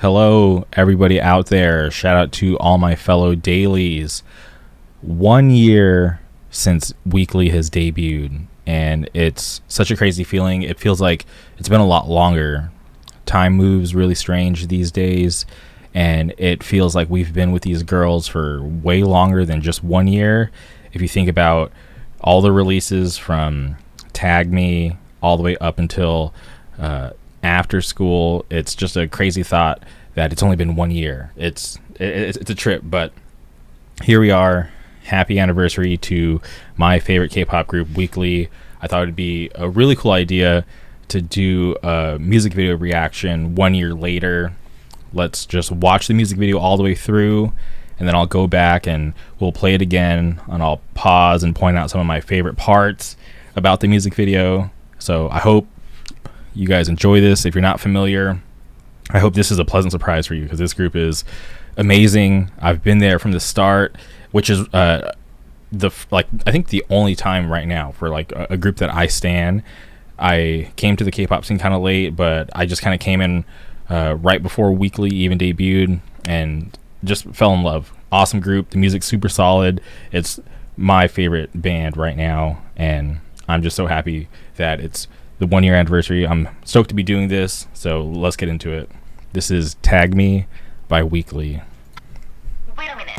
Hello, everybody out there. Shout out to all my fellow dailies. 1 year since Weeekly has debuted, and it's such a crazy feeling. It feels like it's been a lot longer. Time moves really strange these days, and it feels like we've been with these girls for way longer than just 1 year. If you think about all the releases from Tag Me all the way up until after school, it's just a crazy thought that it's only been 1 year. It's a trip, but here we are. Happy anniversary to my favorite K-pop group, Weeekly. I thought it'd be a really cool idea to do a music video reaction 1 year later. Let's just watch the music video all the way through, and then I'll go back and we'll play it again, and I'll pause and point out some of my favorite parts about the music video. So I hope you guys enjoy this. If you're not familiar, I hope this is a pleasant surprise for you, because this group is amazing. I've been there from the start, which is I think the only time right now for like a group that I stan. I came to the K-pop scene kind of late, but I just kind of came in right before Weeekly even debuted and just fell in love. Awesome group. The music's super solid. It's my favorite band right now, and I'm just so happy that it's the 1 year anniversary. I'm stoked to be doing this, so let's get into it. This is Tag Me by Weeekly. Wait a minute.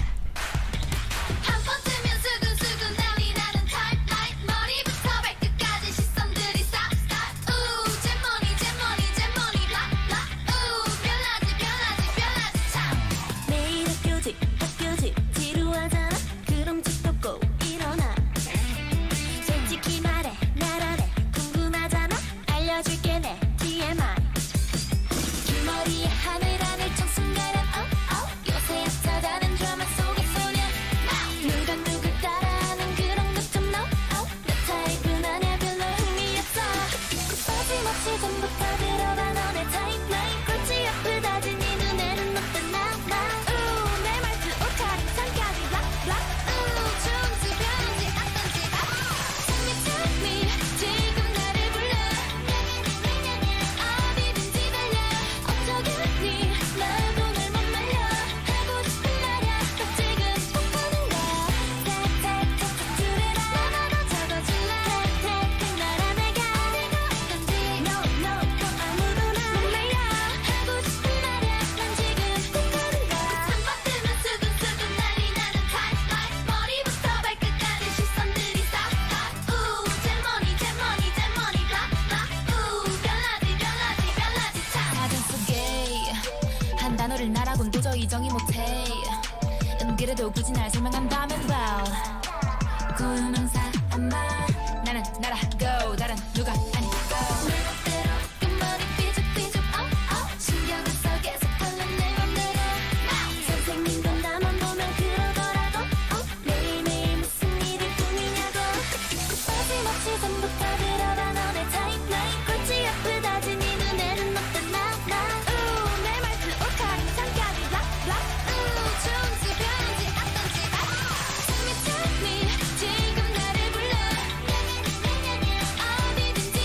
나라곤 도저히 정의 못해. 그래도 굳이 날 설명한다면 well 고유명사 아마 나는 나라고 다른 누가 아니고 내 맘대로 끝머리 삐죽삐죽 신경을 써 계속 걸려 내 맘대로 선생님도 나만 보면 그러더라고 매일매일 무슨 일이 꿈이냐고 빠짐없이 전부 다 들어봐 너의 타임라인 꼴찌 아프다지 네 눈에는 어때 내 말투 오카리 잠깐이 락락 좋은지 별론지 어떤지 Tell me 지금 나를 불러 어디든지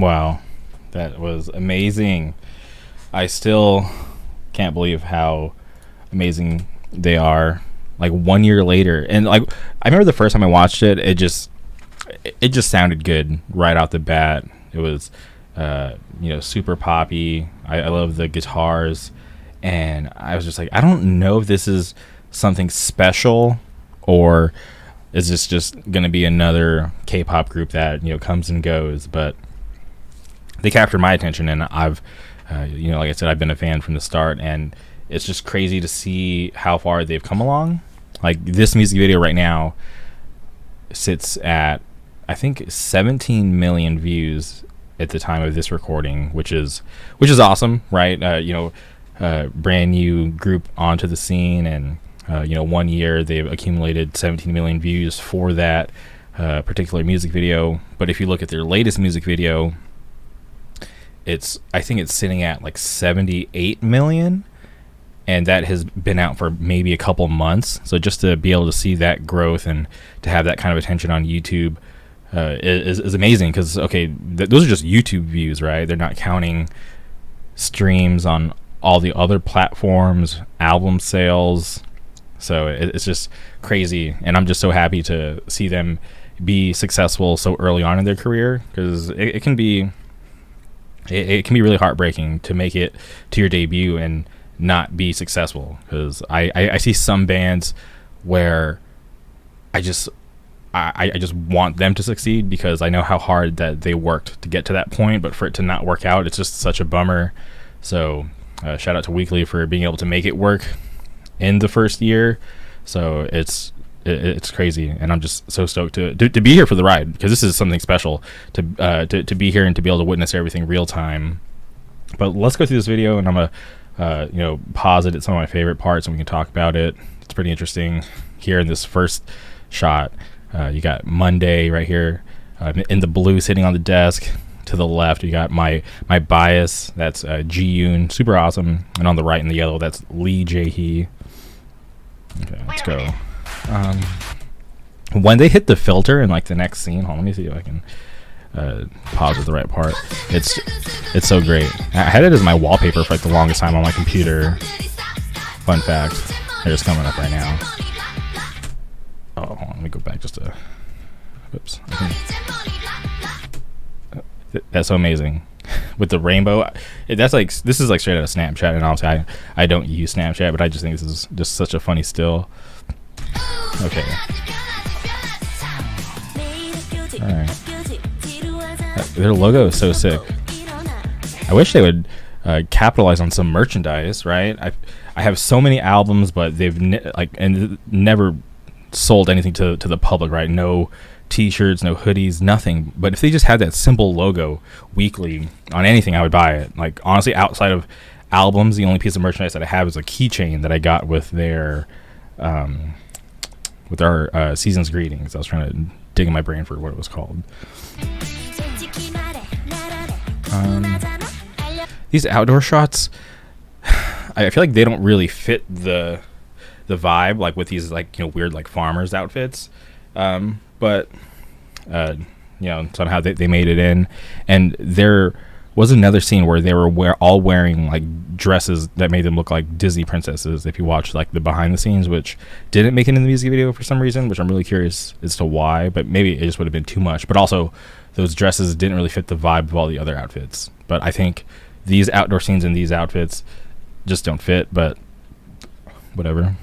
Wow, that was amazing. I still can't believe how amazing they are. Like 1 year later, and like I remember the first time I watched it, it just sounded good right out the bat. It was super poppy. I love the guitars, and I was just like, I don't know if this is something special, or is this just gonna be another K-pop group that comes and goes. But they captured my attention, and I've like I said, I've been a fan from the start, and it's just crazy to see how far they've come along. Like this music video right now sits at, I think, 17 million views at the time of this recording, which is awesome, right? Brand new group onto the scene, and 1 year they've accumulated 17 million views for that particular music video. But if you look at their latest music video, I think it's sitting at like 78 million, and that has been out for maybe a couple months. So just to be able to see that growth and to have that kind of attention on YouTube is amazing, because those are just YouTube views, right? They're not counting streams on all the other platforms, album sales. So it's just crazy, and I'm just so happy to see them be successful so early on in their career, because it can be really heartbreaking to make it to your debut and not be successful. Because I see some bands where I just want them to succeed, because I know how hard that they worked to get to that point, but for it to not work out, it's just such a bummer. So shout out to Weeekly for being able to make it work in the first year. So it's crazy, and I'm just so stoked to be here for the ride, because this is something special to be here and to be able to witness everything real time. But let's go through this video, and I'm gonna pause it at some of my favorite parts, and we can talk about it. It's pretty interesting. Here in this first shot, you got Monday right here in the blue sitting on the desk. To the left, you got my bias, that's Ji-yoon, super awesome, and on the right in the yellow, that's Lee Jae-hee. Okay, let's go. When they hit the filter in like the next scene, hold on, let me see if I can pause at the right part. It's so great. I had it as my wallpaper for like the longest time on my computer. Fun fact, it's coming up right now. Oh, hold on, let me go back just to. Oops. That's so amazing with the rainbow. This is like straight out of Snapchat, and obviously I don't use Snapchat, but I just think this is just such a funny still. Okay. All right. Their logo is so sick. I wish they would capitalize on some merchandise, right? I have so many albums, but they've never sold anything to the public, right? No t-shirts, no hoodies, nothing. But if they just had that simple logo Weeekly on anything, I would buy it. Like honestly, outside of albums, the only piece of merchandise that I have is a keychain that I got with our season's greetings. I was trying to dig in my brain for what it was called. These outdoor shots, I feel like they don't really fit the vibe, like with these weird farmers outfits. But somehow they made it in. And there was another scene where they were all wearing dresses that made them look like Disney princesses, if you watch the behind the scenes, which didn't make it in the music video for some reason, which I'm really curious as to why. But maybe it just would have been too much. But also those dresses didn't really fit the vibe of all the other outfits. But I think these outdoor scenes in these outfits just don't fit, but whatever.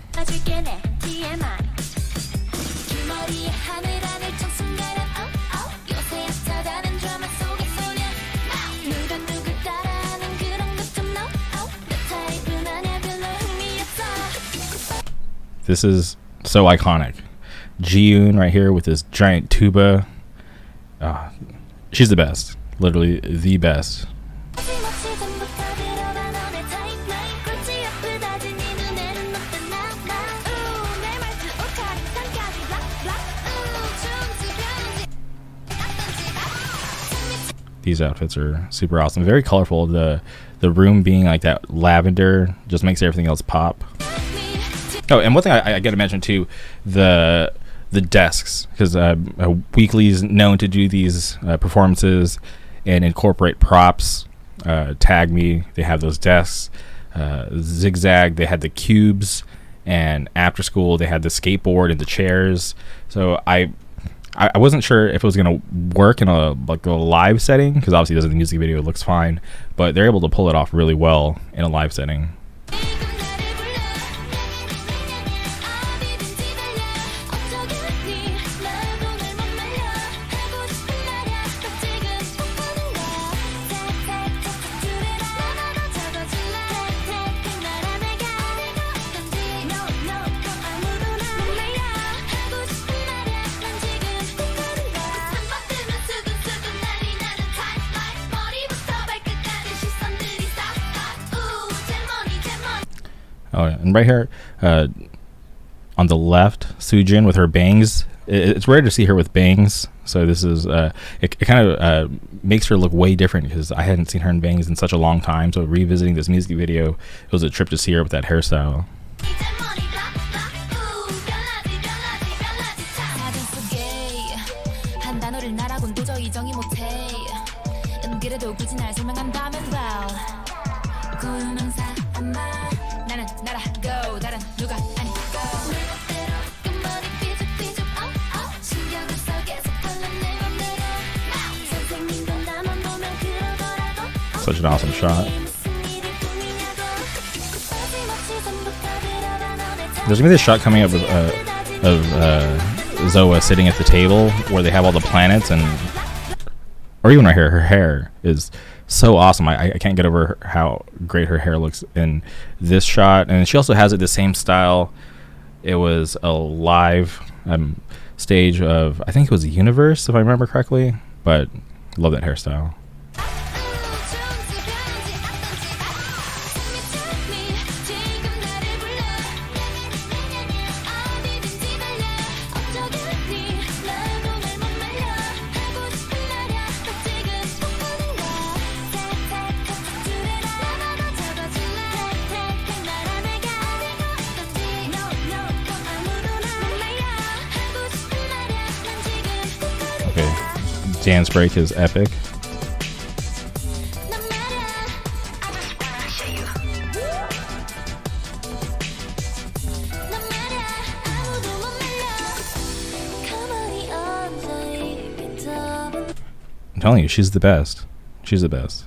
This is so iconic. Ji-yoon right here with this giant tuba. She's the best. Literally the best. These outfits are super awesome. Very colorful. The room being like that lavender just makes everything else pop. Oh, and one thing I got to mention too, the desks, because Weeekly's known to do these performances and incorporate props. Tag Me, they have those desks. Zigzag, they had the cubes, and After School, they had the skateboard and the chairs. So I wasn't sure if it was gonna work in a live setting, because obviously doesn't the music video, it looks fine, but they're able to pull it off really well in a live setting. Oh, and right here, on the left, Soojin with her bangs. It's rare to see her with bangs, so this is it kind of makes her look way different, because I hadn't seen her in bangs in such a long time. So revisiting this music video, it was a trip to see her with that hairstyle. Such an awesome shot. There's gonna be this shot coming up of Zoa sitting at the table where they have all the planets, and or even right here, her hair is so awesome. I can't get over how great her hair looks in this shot, and she also has it the same style. It was a live stage of, I think it was the Universe, if I remember correctly, but love that hairstyle. Dance break is epic. I'm telling you, she's the best. She's the best.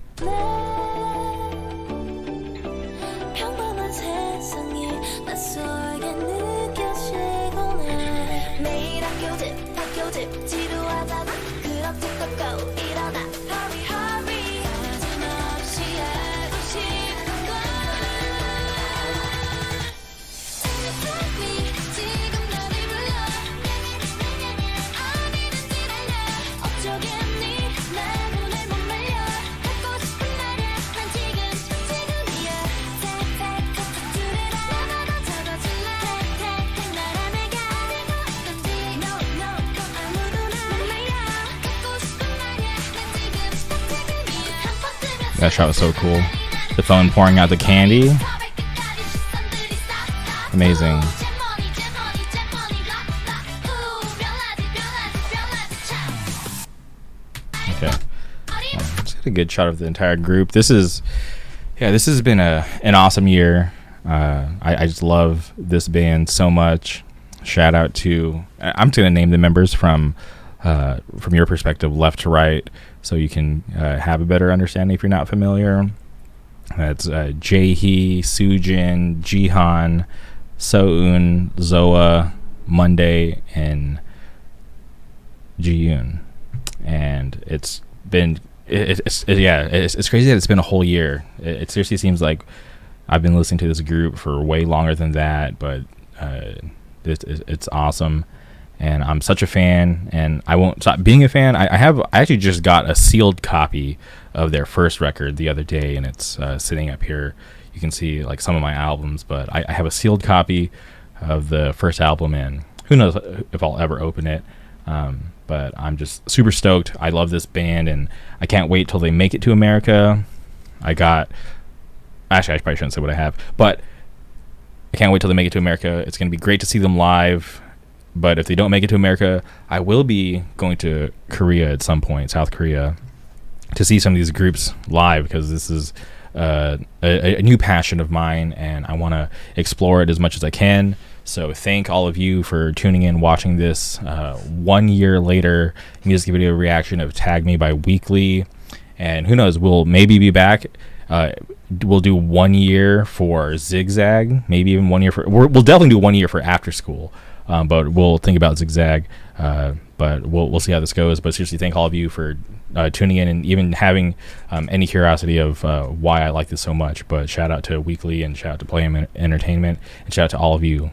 That shot was so cool. The phone pouring out the candy. Amazing. Okay. Just get a good shot of the entire group. This has been an awesome year. I just love this band so much. Shout out to, I'm just going to name the members from your perspective, left to right, so you can have a better understanding if you're not familiar. That's Jaehee, Soojin, Jihan, Soeun, Zoa, Monday, and Jiyoon. And it's been it's crazy that it's been a whole year. It seriously seems like I've been listening to this group for way longer than that, but it's awesome. And I'm such a fan, and I won't stop being a fan. I actually just got a sealed copy of their first record the other day, and it's sitting up here. You can see like some of my albums, but I have a sealed copy of the first album, and who knows if I'll ever open it. But I'm just super stoked. I love this band, and I can't wait till they make it to America. Actually, I probably shouldn't say what I have, but I can't wait till they make it to America. It's going to be great to see them live. But if they don't make it to America, I will be going to Korea at some point, South Korea. to see some of these groups live, because this is a new passion of mine, and I want to explore it as much as I can. So thank all of you for tuning in, watching this 1 year later music video reaction of Tag Me by Weeekly. And who knows, we'll maybe be back. We'll do 1 year for Zigzag, maybe even 1 year for... We'll definitely do 1 year for After School, but we'll think about Zigzag. But we'll see how this goes. But seriously, thank all of you for tuning in and even having any curiosity of why I like this so much. But shout out to Weeekly, and shout out to Play Entertainment, and shout out to all of you